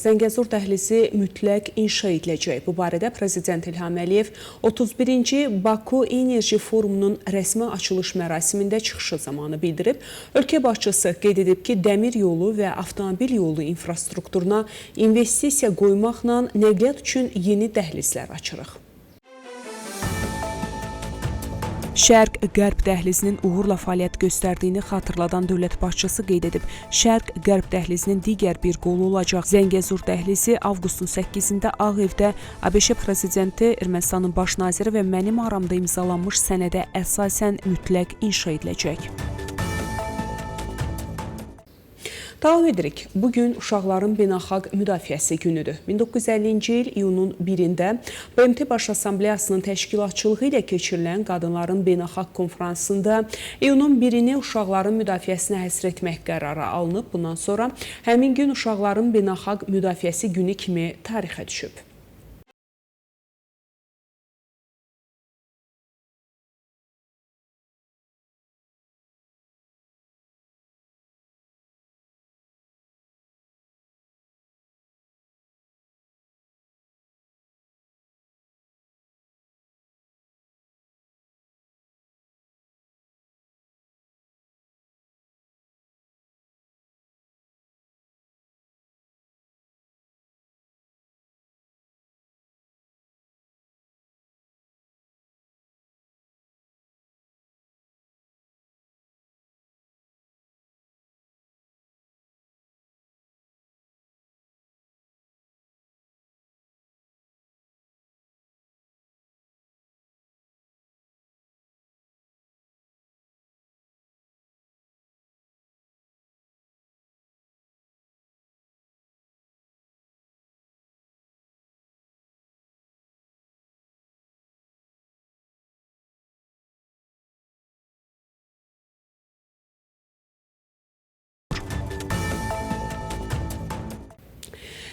Zəngəzur dəhlizi mütləq inşa ediləcək. Bu barədə Prezident İlham Əliyev 31-ci Baku Enerji Forumunun rəsmi açılış mərasimində çıxışı zamanı bildirib. Ölkə başçısı qeyd edib ki, dəmir yolu və avtomobil yolu infrastrukturuna investisiya qoymaqla nəqliyyat üçün yeni dəhlizlər açırıq. Şərq-Qərb dəhlizinin uğurla fəaliyyət göstərdiyini xatırladan dövlət başçısı qeyd edib. Şərq-Qərb dəhlizinin digər bir qolu olacaq. Zəngəzur dəhlizi avqustun 8-də Ağ Evdə ABŞ prezidenti, Ermənistanın baş naziri və mənim aramda imzalanmış sənədə əsasən mütləq inşa ediləcək. Davam edirik. Bugün uşaqların beynəlxalq müdafiəsi günüdür. 1950-ci il iyunun 1-də BMT Baş Assambleyasının təşkilatçılığı ilə keçirilən Qadınların Beynəlxalq Konfransında iyunun 1-ni uşaqların müdafiəsinə həsr etmək qərarı alınıb. Bundan sonra həmin gün uşaqların beynəlxalq müdafiəsi günü kimi tarixə düşüb.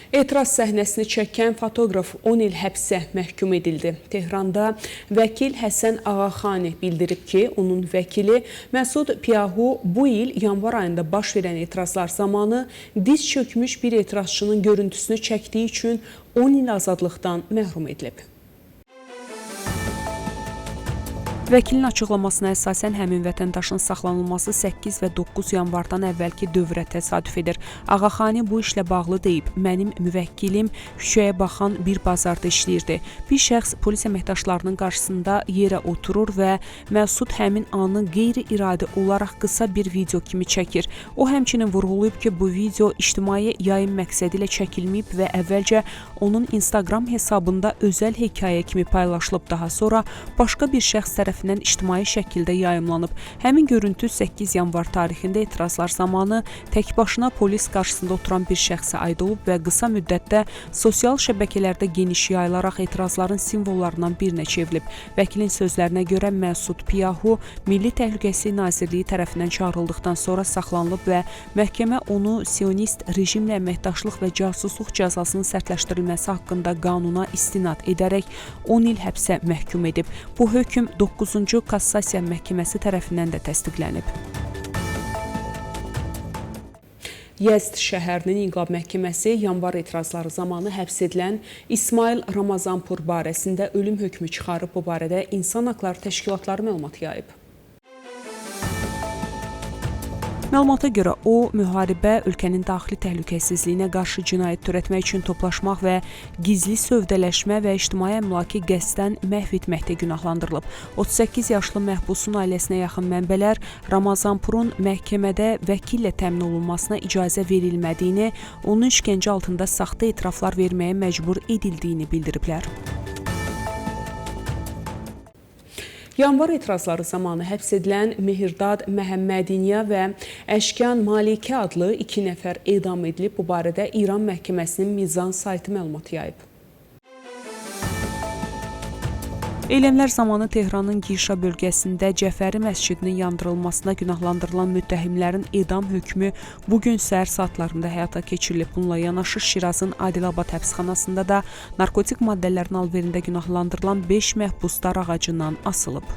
Etiraz səhnəsini çəkən fotoqraf 10 il həbsə məhkum edildi. Tehranda vəkil Həsən Ağaxani bildirib ki, onun vəkili Məsud Piyahu bu il yanvar ayında baş verən etirazlar zamanı diz çökmüş bir etirazçının görüntüsünü çəkdiyi üçün 10 il azadlıqdan məhrum edilib. Vəkilin açıqlamasına əsasən həmin vətəndaşın saxlanılması 8 və 9 yanvardan əvvəlki dövrə təsadüf edir. Ağaxani bu işlə bağlı deyib, mənim müvəkkilim küçəyə baxan bir bazarda işləyirdi. Bir şəxs polis əməkdaşlarının qarşısında yerə oturur və Məsud həmin anı qeyri-iradi olaraq qısa bir video kimi çəkir. O həmçinin vurğulayıb ki, bu video ictimai yayım məqsədi ilə çəkilməyib və əvvəlcə onun Instagram hesabında özəl hekayə kimi paylaşılıb. Daha sonra başqa bir şəxs tərəfindən ictimai şəkildə yayımlanıb. Həmin görüntü 8 yanvar tarixində etirazlar zamanı tək başına polis qarşısında oturan bir şəxsə aid olub və qısa müddətdə sosial şəbəkələrdə geniş yayılaraq etirazların simvollarından birinə çevrilib. Vəkilin sözlərinə görə Məsud Piyahu Milli Təhlükəsizlik Nazirliyi tərəfindən çağırıldıqdan sonra saxlanılıb və məhkəmə onu sionist rejimlə əməkdaşlıq və casusluq cəzasının sərtləşdirilməsi haqqında qanuna istinad edərək 10 il həbsə məhkum edib. Bu hökm 9-cu Kassasiya Məhkəməsi tərəfindən də təsdiqlənib. Yezd şəhərinin İnqilab Məhkəməsi yanvar etirazları zamanı həbs edilən İsmail Ramazanpur barəsində ölüm hökmü çıxarıb. Bu barədə İnsan Haqları Təşkilatları məlumat yayıb. Məlumata görə o, müharibə, ölkənin daxili təhlükəsizliyinə qarşı cinayət törətmək üçün toplaşmaq və gizli sövdələşmə və ictimai əmlakı qəsdən məhv etməkdə günahlandırılıb. 38 yaşlı məhbusun ailəsinə yaxın mənbələr Ramazanpurun məhkəmədə vəkillə təmin olunmasına icazə verilmədiyini, onun işgəncə altında saxta etiraflar verməyə məcbur edildiyini bildiriblər. Yanvar etirazları zamanı həbs edilən Mehirdad Məhəmmədiniya və Əşkan Malikə adlı 2 nəfər edam edilib. Bu barədə İran məhkəməsinin Mizan saytı məlumat yayıb. Eyləmlər zamanı Tehranın Gişa bölgəsində Cəfəri məscidinin yandırılmasına günahlandırılan müttəhimlərin edam hökmü bugün səhər saatlarında həyata keçirilib. Bununla yanaşı Şirazın Adilabad həbsxanasında da narkotik maddələrin alverində günahlandırılan 5 məhbus dar ağacından asılıb.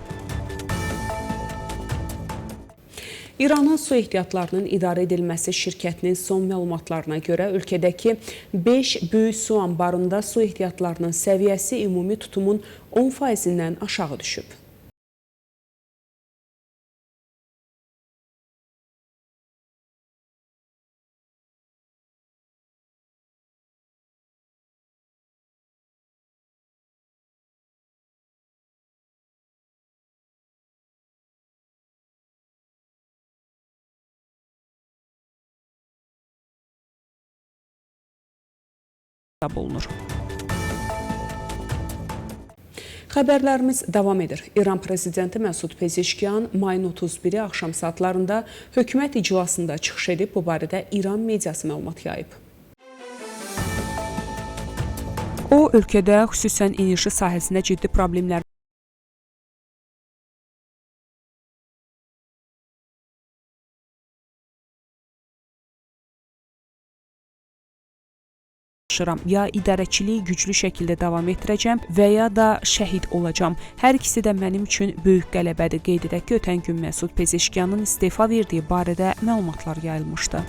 İranın su ehtiyatlarının idarə edilməsi şirkətinin son məlumatlarına görə ölkədəki 5 böyük su anbarında su ehtiyatlarının səviyyəsi ümumi tutumun 10%-dən aşağı düşüb. Olunur. Xəbərlərimiz davam edir. İran prezidenti Məsud Pezeşkiyan mayın 31-i axşam saatlarında hökumət iclasında çıxış edib, bu barədə İran mediası məlumat yayıb. O, ölkədə xüsusən enerji sahəsində ciddi problemlər ya idarəçiliyi güclü şəkildə davam etdirəcəm və ya da şəhid olacam. Hər ikisi də mənim üçün böyük qələbədir. Qeyd edək ki, ötən gün Məsud Pezeşkiyanın istefa verdiyi barədə məlumatlar yayılmışdı.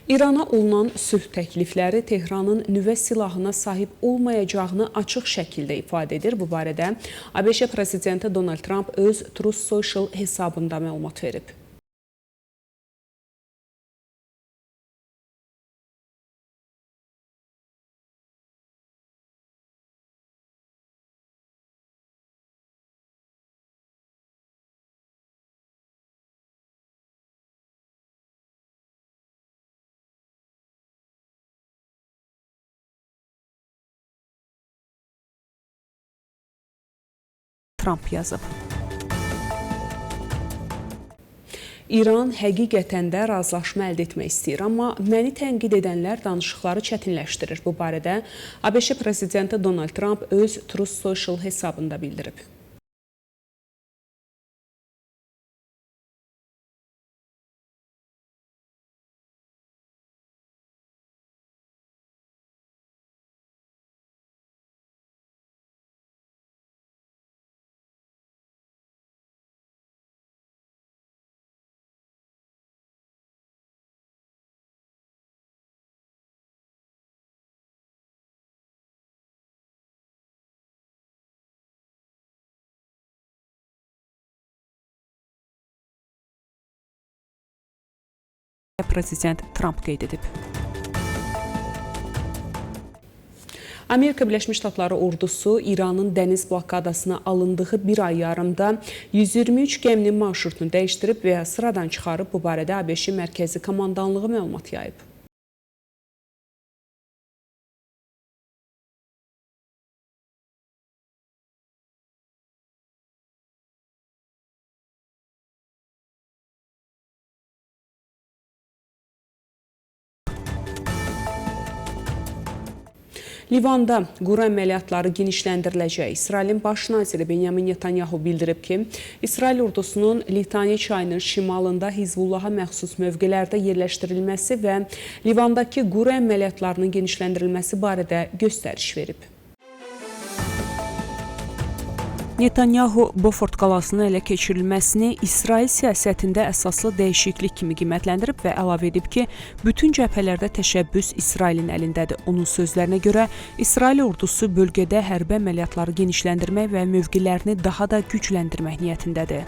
İrana olunan sülh təklifləri Tehranın nüvə silahına sahib olmayacağını açıq şəkildə ifadə edir. Bu barədə ABŞ prezidenti Donald Trump öz Truth Social hesabında məlumat verib. Trump yazıb. İran həqiqətən də razılaşma əldə etmək istəyir, amma məni tənqid edənlər danışıqları çətinləşdirir. Bu barədə ABŞ prezidenti Donald Trump öz Truth Social hesabında bildirib. Prezident Trump qeyd edib. Amerika Birləşmiş Ştatları ordusu İranın dəniz blokadasına alındığı bir ay yarımda 123 gəminin marşrutunu dəyişdirib və sıradan çıxarıb. Bu barədə ABŞ Mərkəzi Komandanlığı məlumat yayıb. Livanda quru əməliyyatları genişləndiriləcək. İsrailin baş naziri Benyamin Netanyahu bildirib ki, İsrail ordusunun Litaniya çayının şimalında Hizbullaha məxsus mövqelərdə yerləşdirilməsi və Livandakı quru əməliyyatlarının genişləndirilməsi barədə göstəriş verib. Netanyahu Bofort qalasının ələ keçirilməsini İsrail siyasətində əsaslı dəyişiklik kimi qiymətləndirib və əlavə edib ki, bütün cəbhələrdə təşəbbüs İsrailin əlindədir. Onun sözlərinə görə İsrail ordusu bölgədə hərbi əməliyyatları genişləndirmək və mövqelərini daha da gücləndirmək niyyətindədir.